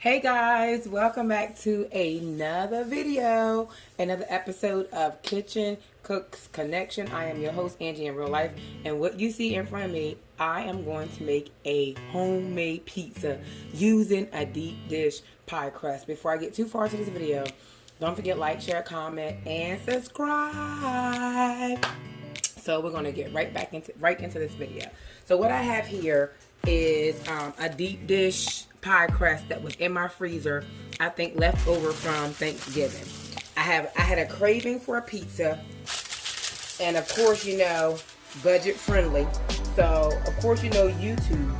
Hey guys, welcome back to another video, another episode of Kitchen Cooks Connection. I am your host, Angie, in real life, and what you see in front of me, I am going to make a homemade pizza using a deep dish pie crust. Before I get too far into this video, don't forget like, share, comment, and subscribe. So we're going to get right into this video. So what I have here is a deep dish pie crust that was in my freezer, I think left over from Thanksgiving. I had a craving for a pizza, and of course, you know, budget friendly. So of course, you know, YouTube.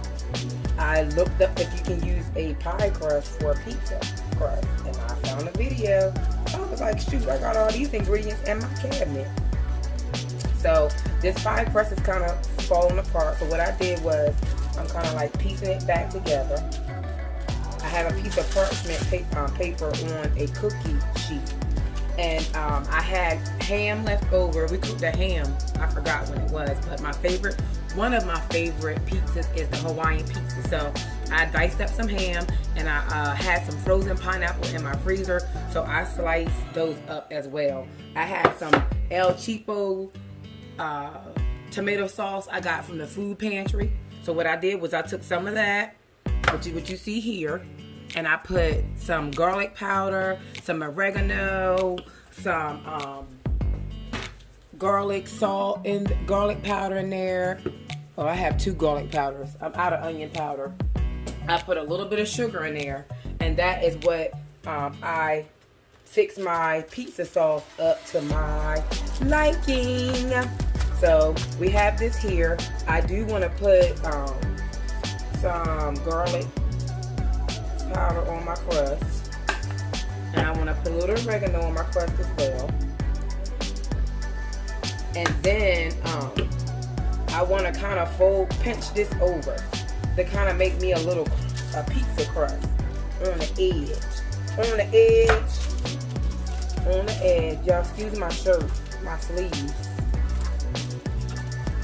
I looked up if you can use a pie crust for a pizza crust, and I found a video. I was like, shoot, I got all these ingredients in my cabinet. So this pie crust is kind of falling apart. So what I did was I'm kind of like piecing it back together. I have a piece of parchment paper on a cookie sheet, and I had ham left over. We cooked the ham. I forgot when it was, but one of my favorite pizzas is the Hawaiian pizza. So I diced up some ham, and I had some frozen pineapple in my freezer, so I sliced those up as well. I had some El Cheapo tomato sauce I got from the food pantry. So what I did was I took some of that, what you see here, and I put some garlic powder, some oregano, some garlic salt and garlic powder in there. Oh, I have 2 garlic powders. I'm out of onion powder. I put a little bit of sugar in there, and that is what I fix my pizza sauce up to my liking. So we have this here. I do want to put some garlic powder on my crust, and I want to put a little oregano on my crust as well. And then I want to kind of pinch this over to kind of make me a pizza crust on the edge. Y'all excuse my shirt, my sleeves.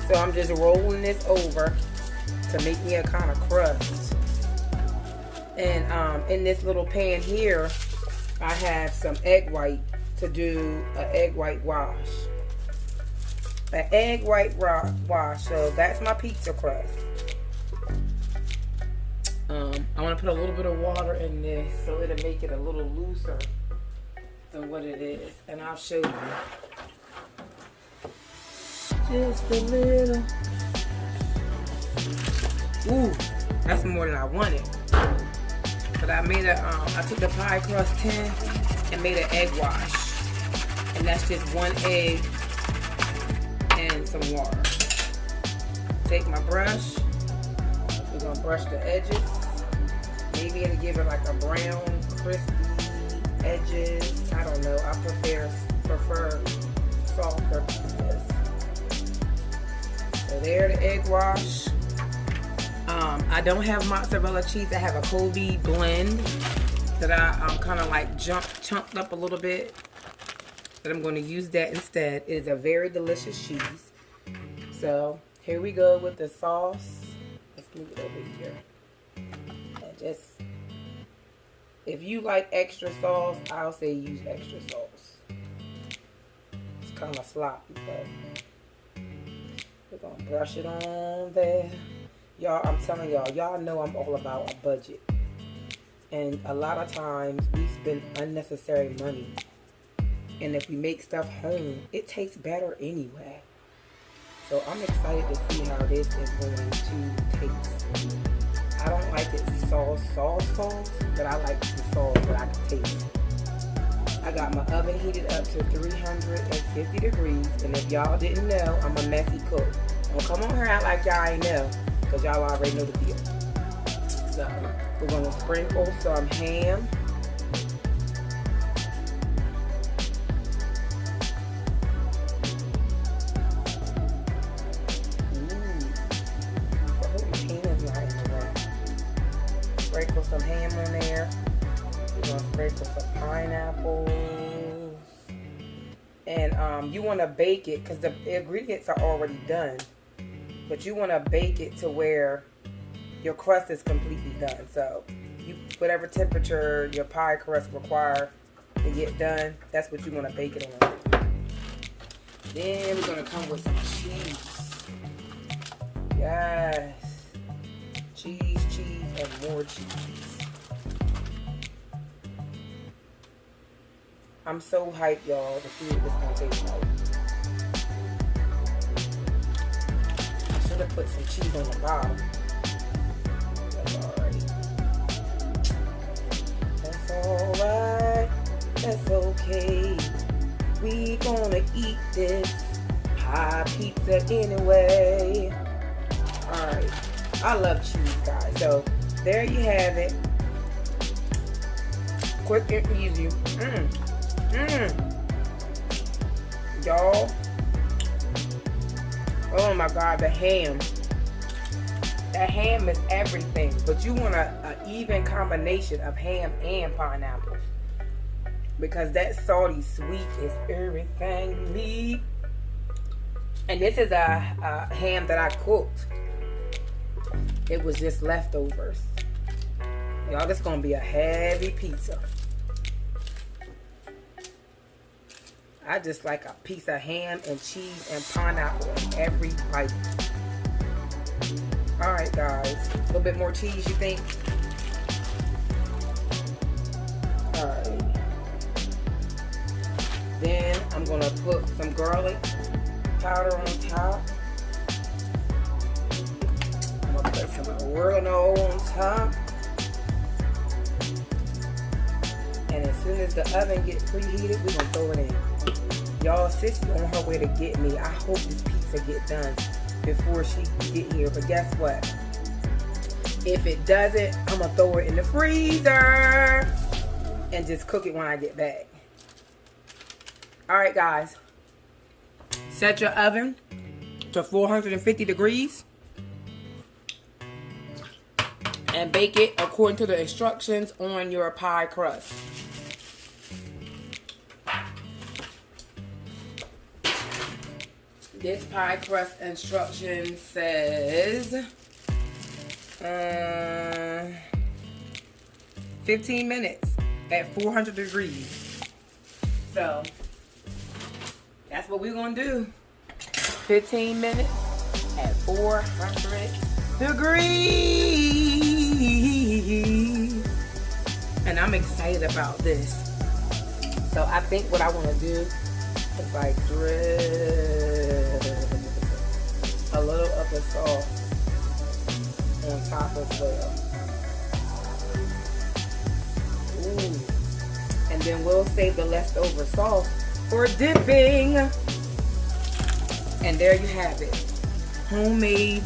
So I'm just rolling this over to make me a kind of crust. And in this little pan here, I have some egg white to do an egg white wash. An egg white wash. So that's my pizza crust. I want to put a little bit of water in this so it'll make it a little looser than what it is. And I'll show you. Just a little. Ooh, that's more than I wanted. But I made I took the pie crust tin and made an egg wash. And that's just 1 egg and some water. Take my brush. We're going to brush the edges. Maybe it'll give it like a brown, crispy edges. I don't know. I prefer softer pieces. So there, the egg wash. I don't have mozzarella cheese. I have a Kobe blend that I kind of like chunked up a little bit. But I'm going to use that instead. It is a very delicious cheese. So here we go with the sauce. Let's move it over here. And just, if you like extra sauce, I'll say use extra sauce. It's kind of sloppy, but we're going to brush it on there. Y'all, I'm telling y'all know I'm all about a budget. And a lot of times we spend unnecessary money. And if we make stuff home, it tastes better anyway. So I'm excited to see how this is going to taste. I don't like it sauce, but I like some sauce that I can taste. I got my oven heated up to 350 degrees. And if y'all didn't know, I'm a messy cook. Don't come on here and act like y'all ain't know, because y'all already know the deal. So we're going to sprinkle some ham. Sprinkle some ham on there. We're going to sprinkle some pineapples. And you want to bake it because the ingredients are already done. But you want to bake it to where your crust is completely done. So whatever temperature your pie crust require to get done, that's what you want to bake it on. Then we're going to come with some cheese. Yes. Cheese, cheese, and more cheese. I'm so hyped, y'all, to see what this going to taste like. I should have put some cheese on the bottom. That's alright. That's alright. That's okay. We gonna eat this pie pizza anyway. Alright. I love cheese, guys. So, there you have it. Quick and easy. Y'all. Oh my God, the ham. The ham is everything. But you want an even combination of ham and pineapple. Because that salty sweet is everything you need. And this is a ham that I cooked. It was just leftovers. Y'all, this is going to be a heavy pizza. I just like a piece of ham and cheese and pineapple in every bite. Alright, guys. A little bit more cheese, you think? Alright. Then I'm going to put some garlic powder on top. I'm going to put some oregano on top. And as soon as the oven gets preheated, we're going to throw it in. Y'all, Sissy on her way to get me. I hope this pizza get done before she get here. But guess what? If it doesn't, I'm going to throw it in the freezer and just cook it when I get back. Alright, guys. Set your oven to 450 degrees. And bake it according to the instructions on your pie crust. This pie crust instruction says 15 minutes at 400 degrees. So that's what we're gonna do. 15 minutes at 400 degrees. And I'm excited about this. So I think what I want to do is like drip a little of the sauce on top as well. Ooh. And then we'll save the leftover sauce for dipping. And there you have it. Homemade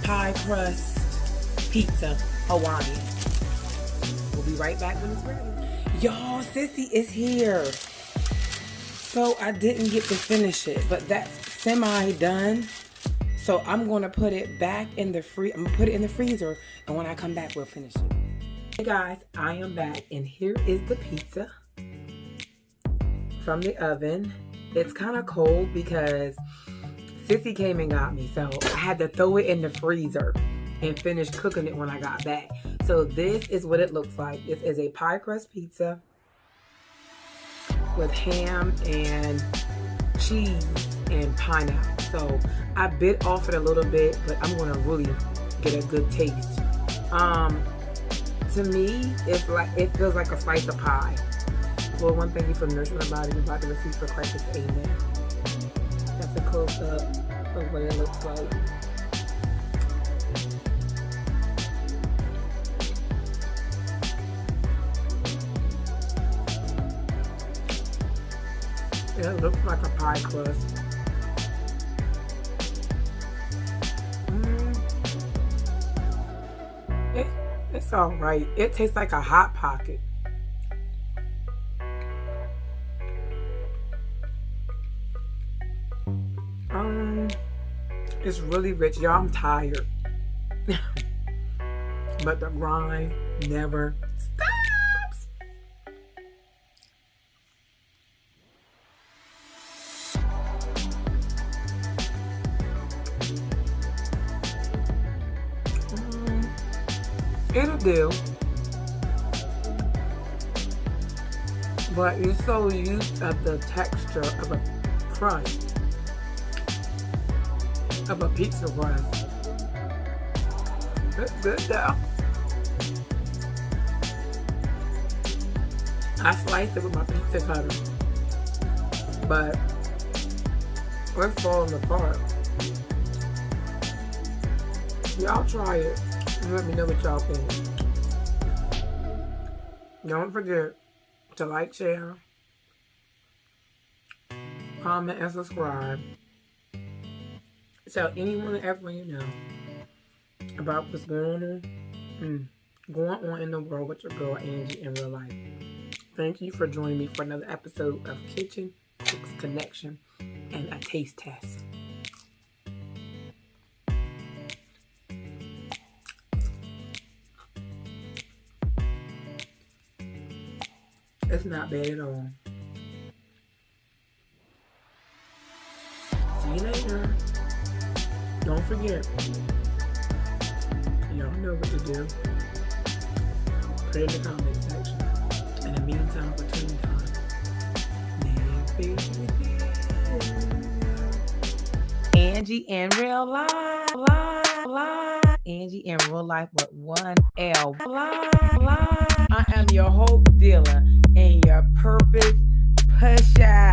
pie crust pizza Hawaiian. We'll be right back when it's ready. Y'all, Sissy is here. So I didn't get to finish it, but that's semi done. So I'm gonna put it back in the I'm gonna put it in the freezer, and when I come back, we'll finish it. Hey guys, I am back, and here is the pizza from the oven. It's kind of cold because Sissy came and got me, so I had to throw it in the freezer and finish cooking it when I got back. So this is what it looks like. It is a pie crust pizza with ham and cheese and pineapple. So I bit off it a little bit, but I'm gonna really get a good taste. To me, it feels like a slice of pie. Lord, one, thank you for nourishing my body. About to receive for Christ. Amen. That's a close up of what it looks like. It looks like a pie crust. It's all right. It tastes like a Hot Pocket. It's really rich. Y'all, I'm tired. But the grind never stops. It'll do. But you're so used to the texture of a crust, of a pizza crust. It's good though. I sliced it with my pizza cutter, but it's falling apart. Y'all try it and let me know what y'all think. Don't forget to like, share, comment, and subscribe. Tell anyone and everyone you know about what's going on in the world with your girl Angie in real life. Thank you for joining me for another episode of Kitchen Cooks Connection and a taste test. It's not bad at all. See you later. Don't forget, y'all know what to do. Put it in the comment section. In the meantime, between time, Angie in real life, Angie in real life with one L. I am your hope dealer and your purpose pusher.